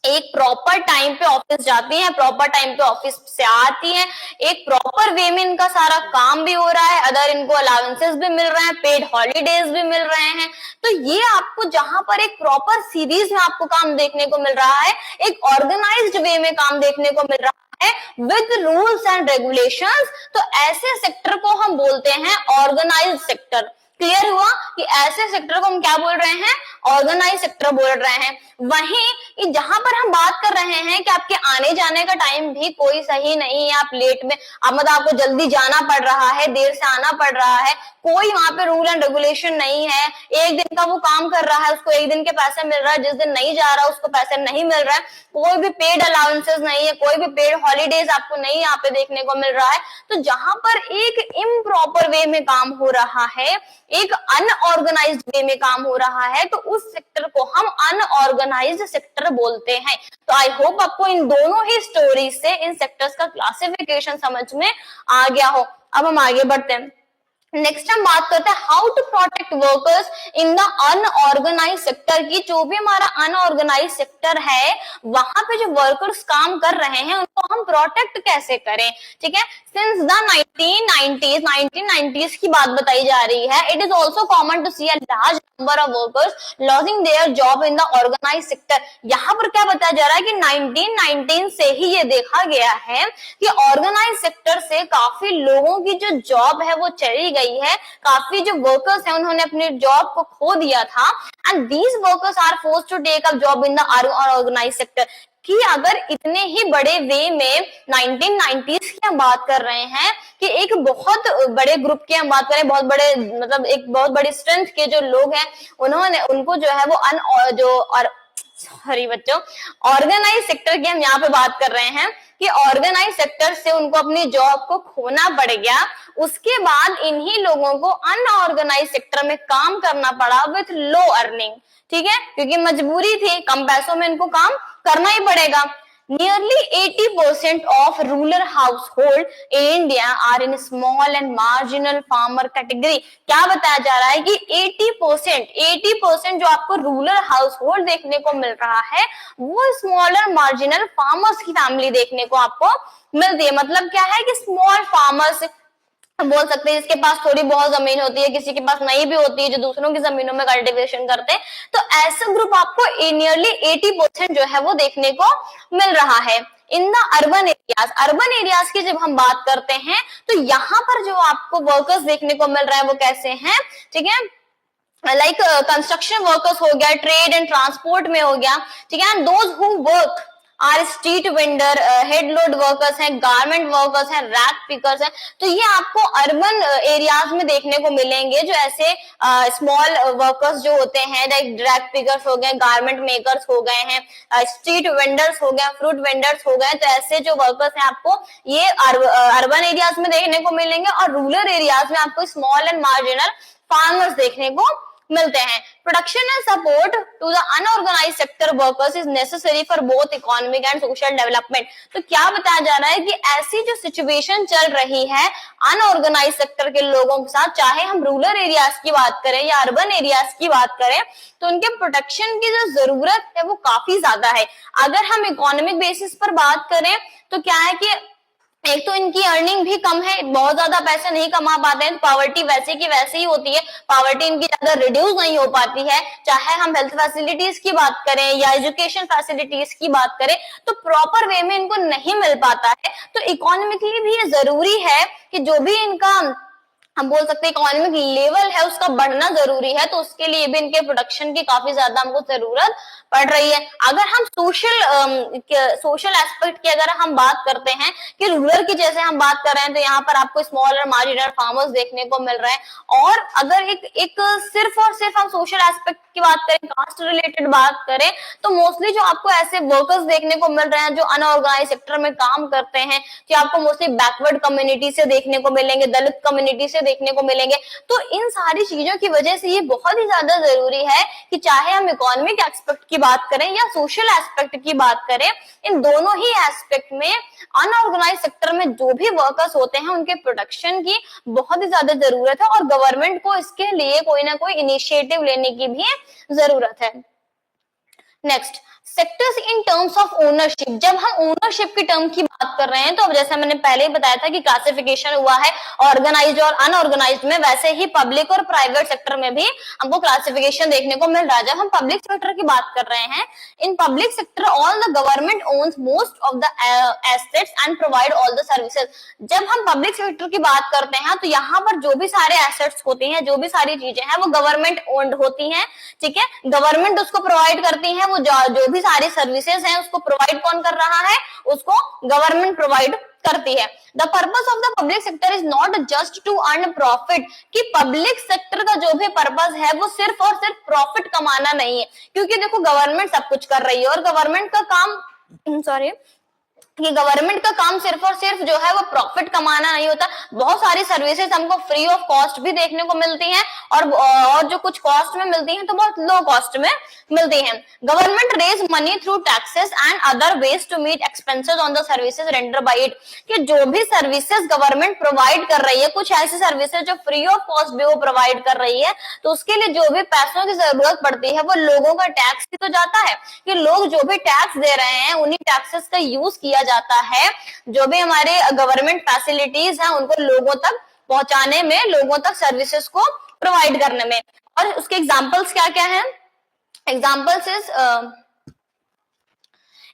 एक प्रॉपर टाइम पे ऑफिस जाती हैं, प्रॉपर टाइम पे ऑफिस से आती हैं, एक प्रॉपर वे में इनका सारा काम भी हो रहा है, अदर इनको अलाउंसेस भी मिल रहे हैं, पेड हॉलीडेज भी मिल रहे हैं। तो ये आपको जहां पर एक प्रॉपर सीरीज में आपको काम देखने को मिल रहा है, एक ऑर्गेनाइज्ड वे में काम देखने को मिल रहा है विद रूल्स एंड रेगुलेशंस, तो ऐसे सेक्टर को हम बोलते हैं ऑर्गेनाइज्ड सेक्टर। क्लियर हुआ कि ऐसे सेक्टर को हम क्या बोल रहे हैं, ऑर्गेनाइज सेक्टर बोल रहे हैं। वहीं जहां पर हम बात कर रहे हैं कि आपके आने जाने का टाइम भी कोई सही नहीं है, आप लेट में, अब मतलब आपको जल्दी जाना पड़ रहा है, देर से आना पड़ रहा है, कोई वहां पे रूल एंड रेगुलेशन नहीं है, एक दिन का वो काम कर रहा है उसको एक दिन के पैसे मिल रहा है, जिस दिन नहीं जा रहा उसको पैसे नहीं मिल रहा है, कोई भी पेड अलाउंसेस नहीं है, कोई भी पेड हॉलीडेज आपको नहीं यहाँ पे देखने को मिल रहा है। तो जहां पर एक इम्प्रॉपर वे में काम हो रहा है, एक अनऑर्गेनाइज्ड वे में काम हो रहा है, तो उस सेक्टर को हम अनऑर्गेनाइज्ड सेक्टर बोलते हैं। तो आई होप आपको इन दोनों ही स्टोरीज से इन सेक्टर्स का क्लासिफिकेशन समझ में आ गया हो। अब हम आगे बढ़ते हैं। नेक्स्ट हम बात करते हैं how to protect workers in the unorganise sector की। जो भी हमारा अनऑर्गेनाइज सेक्टर है वहां पे जो वर्कर्स काम कर रहे हैं उनको हम प्रोटेक्ट कैसे करें, ठीक है। सिंस द 1990s की बात बताई जा रही है, it is also common to see a large number of workers losing their job in the organise sector. यहाँ पर क्या बताया जा रहा है कि 1919 से ही ये देखा गया है कि ऑर्गेनाइज सेक्टर से काफी लोगों की जो जॉब है वो चली गई है, काफी जो वर्कर्स हैं उन्होंने अपनी जॉब को खो दिया था, and these workers are forced to take up job in the organise sector. कि अगर इतने ही बड़े वे में 1990s की हम बात कर रहे हैं कि एक बहुत बड़े ग्रुप की हम बात करें, बहुत बड़े मतलब एक बहुत बड़ी स्ट्रेंथ के जो लोग हैं उनको जो है वो सॉरी बच्चों, ऑर्गेनाइज सेक्टर की हम यहाँ पे बात कर रहे हैं कि ऑर्गेनाइज सेक्टर से उनको अपनी जॉब को खोना पड़ गया, उसके बाद इन्हीं लोगों को अनऑर्गेनाइज सेक्टर में काम करना पड़ा विथ लो अर्निंग। ठीक है, क्योंकि मजबूरी थी, कम पैसों में इनको काम करना ही पड़ेगा। Nearly 80% of rural household in India are in small and marginal farmer category। क्या बताया जा रहा है कि 80% जो आपको रूरल हाउसहोल्ड देखने को मिल रहा है वो स्मॉलर मार्जिनल फार्मर्स की फैमिली देखने को आपको मिलती है। मतलब क्या है कि स्मॉल फार्मर्स बोल सकते हैं जिसके पास थोड़ी बहुत जमीन होती है, किसी के पास नहीं भी होती है, जो दूसरों की जमीनों में कल्टीवेशन करते हैं, तो ऐसा ग्रुप आपको नियरली 80% जो है वो देखने को मिल रहा है। इन द अर्बन एरियाज की जब हम बात करते हैं तो यहाँ पर जो आपको वर्कर्स देखने को मिल रहा है वो कैसे हैं, ठीक है, लाइक कंस्ट्रक्शन वर्कर्स हो गया, ट्रेड एंड ट्रांसपोर्ट में हो गया, ठीक है, and those who work are street vendor, head load workers हैं, गारमेंट वर्कर्स हैं, रैक पिकर्स हैं। तो ये आपको अर्बन एरियाज में देखने को मिलेंगे, जो ऐसे स्मॉल वर्कर्स जो होते हैं, लाइक रैक पिकर्स हो गए, गारमेंट मेकर्स हो गए हैं, स्ट्रीट वेंडर्स हो गए, फ्रूट वेंडर्स हो गए। तो ऐसे जो वर्कर्स हैं आपको ये अर्बन एरियाज में देखने को मिलेंगे, और रूरल एरियाज में आपको स्मॉल एंड मार्जिनल फार्मर्स देखने को मिलते हैं। Production and support to the unorganise sector workers is necessary for both economic and social development. तो क्या बताया जा रहा है कि ऐसी जो सिचुएशन चल रही है अनऑर्गेनाइज सेक्टर के लोगों के साथ, चाहे हम रूरल एरियाज की बात करें या अर्बन एरियाज की बात करें, तो उनके प्रोटेक्शन की जो जरूरत है वो काफी ज्यादा है। अगर हम इकोनॉमिक बेसिस पर बात करें तो क्या है कि एक तो इनकी अर्निंग भी कम है, बहुत ज्यादा पैसे नहीं कमा पाते हैं, पॉवर्टी वैसे की वैसे ही होती है, पॉवर्टी इनकी ज्यादा रिड्यूस नहीं हो पाती है। चाहे हम हेल्थ फैसिलिटीज की बात करें या एजुकेशन फैसिलिटीज की बात करें तो प्रॉपर वे में इनको नहीं मिल पाता है। तो इकोनॉमिकली भी ये जरूरी है कि जो भी इनका हम बोल सकते हैं इकोनॉमिक लेवल है उसका बढ़ना जरूरी है, तो उसके लिए भी इनके प्रोडक्शन की काफी ज्यादा हमको जरूरत पड़ रही है। अगर हम सोशल एस्पेक्ट की अगर हम बात करते हैं कि रूरल की जैसे हम बात कर रहे हैं, तो यहाँ पर आपको स्मॉल और मार्जिनल फार्मर्स देखने को मिल रहे हैं। और अगर एक सिर्फ और सिर्फ हम सोशल एस्पेक्ट की बात करें, कास्ट रिलेटेड बात करें, तो मोस्टली जो आपको ऐसे वर्कर्स देखने को मिल रहे हैं जो अनऑर्गेनाइज सेक्टर में काम करते हैं, जो आपको मोस्टली बैकवर्ड कम्युनिटी से देखने को मिलेंगे, दलित कम्युनिटी से देखने को मिलेंगे। तो इन सारी चीजों की वजह से ये बहुत ही ज्यादा जरूरी है कि चाहे हम इकोनॉमिक एस्पेक्ट की बात करें या सोशल एस्पेक्ट की बात करें, इन दोनों ही एस्पेक्ट में अनऑर्गेनाइज सेक्टर में जो भी वर्कर्स होते हैं उनके प्रोटेक्शन की बहुत ही ज्यादा जरूरत है, और गवर्नमेंट को इसके लिए कोई ना कोई इनिशिएटिव लेने की भी जरूरत है। Next, sectors in terms of ownership. जब हम ओनरशिप की टर्म की बात कर रहे हैं तो अब जैसे मैंने पहले ही बताया था कि क्लासिफिकेशन हुआ है ऑर्गेनाइज्ड और अनऑर्गेनाइज्ड में, वैसे ही पब्लिक और प्राइवेट सेक्टर में भी हमको क्लासिफिकेशन देखने को मिल रहा है। जब हम पब्लिक सेक्टर की बात कर रहे हैं, in public sector all the government owns most of the assets and provide all the services. जब हम पब्लिक सेक्टर की बात करते हैं तो यहाँ पर जो भी सारे एसेट्स होती हैं, जो भी सारी चीजें हैं वो गवर्नमेंट ओन्ड होती हैं, ठीक है, गवर्नमेंट उसको प्रोवाइड करती है। वो जो भी सारी सर्विसेज हैं उसको प्रोवाइड कौन कर रहा है, उसको गवर्नमेंट प्रोवाइड करती है। The purpose of the public sector is not just to earn profit, कि पब्लिक सेक्टर का जो भी पर्पस है वो सिर्फ और सिर्फ प्रॉफिट कमाना नहीं है, क्योंकि देखो गवर्नमेंट सब कुछ कर रही है और गवर्नमेंट का काम कि गवर्नमेंट का काम सिर्फ और सिर्फ जो है वो प्रॉफिट कमाना नहीं होता। बहुत सारी सर्विसेज हमको फ्री ऑफ कॉस्ट भी देखने को मिलती हैं, और जो कुछ कॉस्ट में मिलती हैं तो बहुत लो कॉस्ट में मिलती हैं। Government raise money through taxes and other ways to meet expenses on the services render by it, कि जो भी सर्विसेज गवर्नमेंट प्रोवाइड कर रही है, कुछ ऐसी सर्विसेज जो फ्री ऑफ कॉस्ट भी वो प्रोवाइड कर रही है, तो उसके लिए जो भी पैसों की जरूरत पड़ती है वो लोगों का टैक्स ही तो जाता है, कि लोग जो भी टैक्स दे रहे हैं उन्हीं टैक्सेस का यूज किया जाता है, जो भी हमारे गवर्नमेंट फैसिलिटीज हैं उनको लोगों तक पहुंचाने में, लोगों तक सर्विसेज को प्रोवाइड करने में। और उसके एग्जांपल्स क्या क्या हैं? एग्जांपल्स इज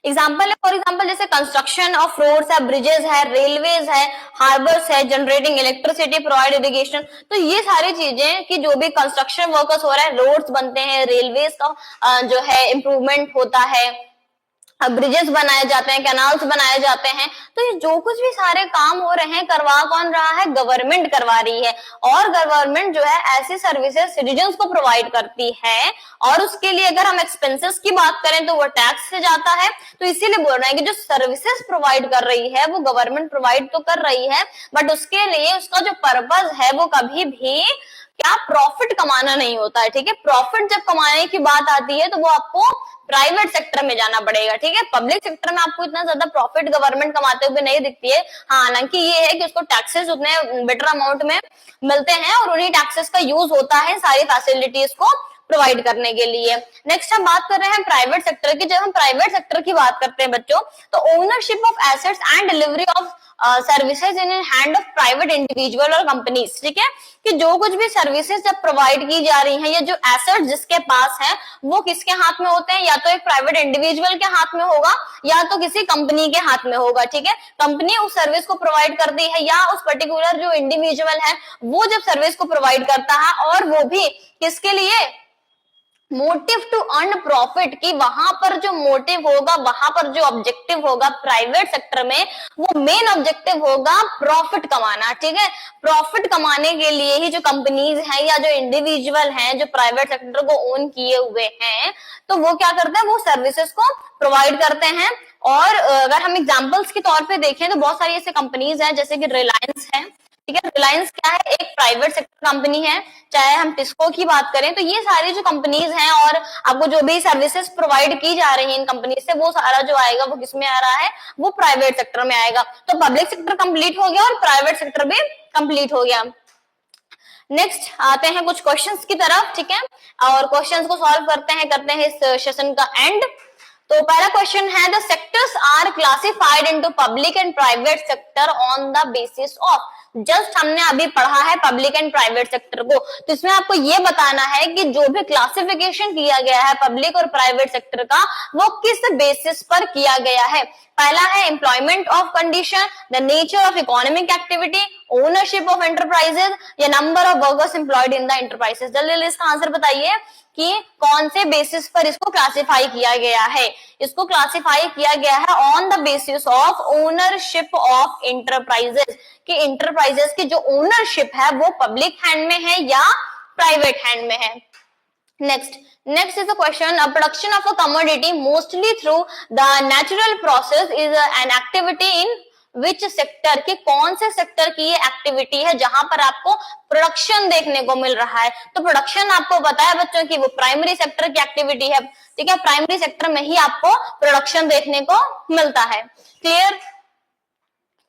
एग्जाम्पल है, फॉर एग्जाम्पल जैसे कंस्ट्रक्शन ऑफ रोड्स है, ब्रिजेस है, रेलवेज है, हार्बर्स है, जनरेटिंग इलेक्ट्रिसिटी, प्रोवाइड इरिगेशन। तो ये सारी चीजें कि जो भी कंस्ट्रक्शन वर्कर्स हो रहा है, रोड्स बनते हैं, रेलवेज का जो है इम्प्रूवमेंट होता है, ब्रिजेस बनाए जाते हैं, कैनाल्स बनाए जाते हैं। तो ये जो कुछ भी सारे काम हो रहे हैं करवा कौन रहा है? गवर्नमेंट करवा रही है। और गवर्नमेंट जो है ऐसी सर्विसेज सिटीजन्स को प्रोवाइड करती है, और उसके लिए अगर हम एक्सपेंसेस की बात करें तो वो टैक्स से जाता है। तो इसीलिए बोल रहे हैं कि जो सर्विसेज प्रोवाइड कर रही है वो गवर्नमेंट प्रोवाइड तो कर रही है, बट उसके लिए उसका जो पर्पज है वो कभी भी क्या प्रॉफिट कमाना नहीं होता है। ठीक है, प्रॉफिट जब कमाने की बात आती है तो वो आपको प्राइवेट सेक्टर में जाना पड़ेगा। ठीक है, पब्लिक सेक्टर में आपको इतना ज्यादा प्रॉफिट गवर्नमेंट कमाते हुए नहीं दिखती है। हाँ, हालांकि ये है कि उसको टैक्सेस उतने बेटर अमाउंट में मिलते हैं और उन्हीं टैक्सेस का यूज होता है सारी फैसिलिटीज को प्रोवाइड करने के लिए। नेक्स्ट हम बात कर रहे हैं प्राइवेट सेक्टर की। जब हम प्राइवेट सेक्टर की बात करते हैं बच्चों, तो ownership of assets and delivery of services in hand of private individual और कंपनीज। ठीक है, कि जो कुछ भी सर्विसेज जब प्रोवाइड की जा रही है या जो एसेट जिसके पास है वो किसके हाथ में होते हैं? या तो एक प्राइवेट इंडिविजुअल के हाथ में होगा या तो किसी कंपनी के हाथ में होगा। ठीक है, कंपनी उस सर्विस को प्रोवाइड करती है या उस पर्टिकुलर जो इंडिविजुअल है वो जब सर्विस को प्रोवाइड करता है, और वो भी किसके लिए? मोटिव टू अर्न प्रॉफिट, की वहां पर जो मोटिव होगा, वहां पर जो ऑब्जेक्टिव होगा प्राइवेट सेक्टर में, वो मेन ऑब्जेक्टिव होगा प्रॉफिट कमाना। ठीक है, प्रॉफिट कमाने के लिए ही जो कंपनीज हैं या जो इंडिविजुअल हैं जो प्राइवेट सेक्टर को ओन किए हुए हैं, तो वो क्या करते हैं? वो सर्विसेज को प्रोवाइड करते हैं। और अगर हम एग्जांपल्स के तौर पे देखें तो बहुत सारी ऐसे कंपनीज हैं जैसे कि रिलायंस है। ठीक है, रिलायंस क्या है? एक प्राइवेट सेक्टर कंपनी है। चाहे हम टिस्को की बात करें तो ये सारी जो कंपनीज हैं और आपको जो भी सर्विसेज प्रोवाइड की जा रही है इन कंपनी से, वो सारा जो आएगा वो किसमें आ रहा है? वो प्राइवेट सेक्टर में आएगा। तो पब्लिक सेक्टर कंप्लीट हो गया और प्राइवेट सेक्टर भी कंप्लीट हो गया। नेक्स्ट आते हैं कुछ क्वेश्चंस की तरफ। ठीक है, और क्वेश्चंस को सॉल्व करते हैं इस सेशन का एंड। तो पहला क्वेश्चन है, the sectors are classified into public and private sector on the basis of. Just हमने अभी पढ़ा है पब्लिक एंड प्राइवेट सेक्टर को, तो इसमें आपको ये बताना है कि जो भी क्लासिफिकेशन किया गया है पब्लिक और प्राइवेट सेक्टर का, वो किस बेसिस पर किया गया है। पहला है employment of condition, the nature of economic activity, ownership of enterprises, या number of workers employed in the enterprises. जल्दी इसका आंसर बताइए कि कौन से बेसिस पर इसको क्लासिफाई किया गया है। इसको क्लासिफाई किया गया है on the basis of ownership of enterprises, कि एंटरप्राइजेस की जो ओनरशिप है वो पब्लिक हैंड में है या प्राइवेट हैंड में है। Next is a question. A production of a commodity mostly through the natural process is an activity in which sector, कि कौन से सेक्टर की ये एक्टिविटी है जहां पर आपको प्रोडक्शन देखने को मिल रहा है। तो प्रोडक्शन आपको पता है बच्चों की वो प्राइमरी सेक्टर की एक्टिविटी है। ठीक है, प्राइमरी सेक्टर में ही आपको प्रोडक्शन देखने को मिलता है। क्लियर?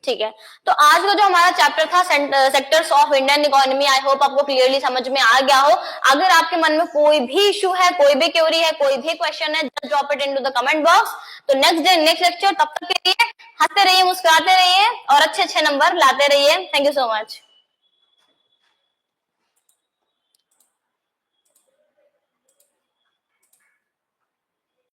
ठीक है, तो आज का जो हमारा चैप्टर था sectors of Indian economy, I hope आपको क्लियरली समझ में आ गया हो। अगर आपके मन में कोई भी इशू है, कोई भी क्वेरी है, कोई भी क्वेश्चन है, just drop it into the comment box. तो नेक्स्ट डे नेक्स्ट लेक्चर, तब तक के लिए हंसते रहिए, मुस्कुराते रहिए और अच्छे अच्छे नंबर लाते रहिए। Thank you so much.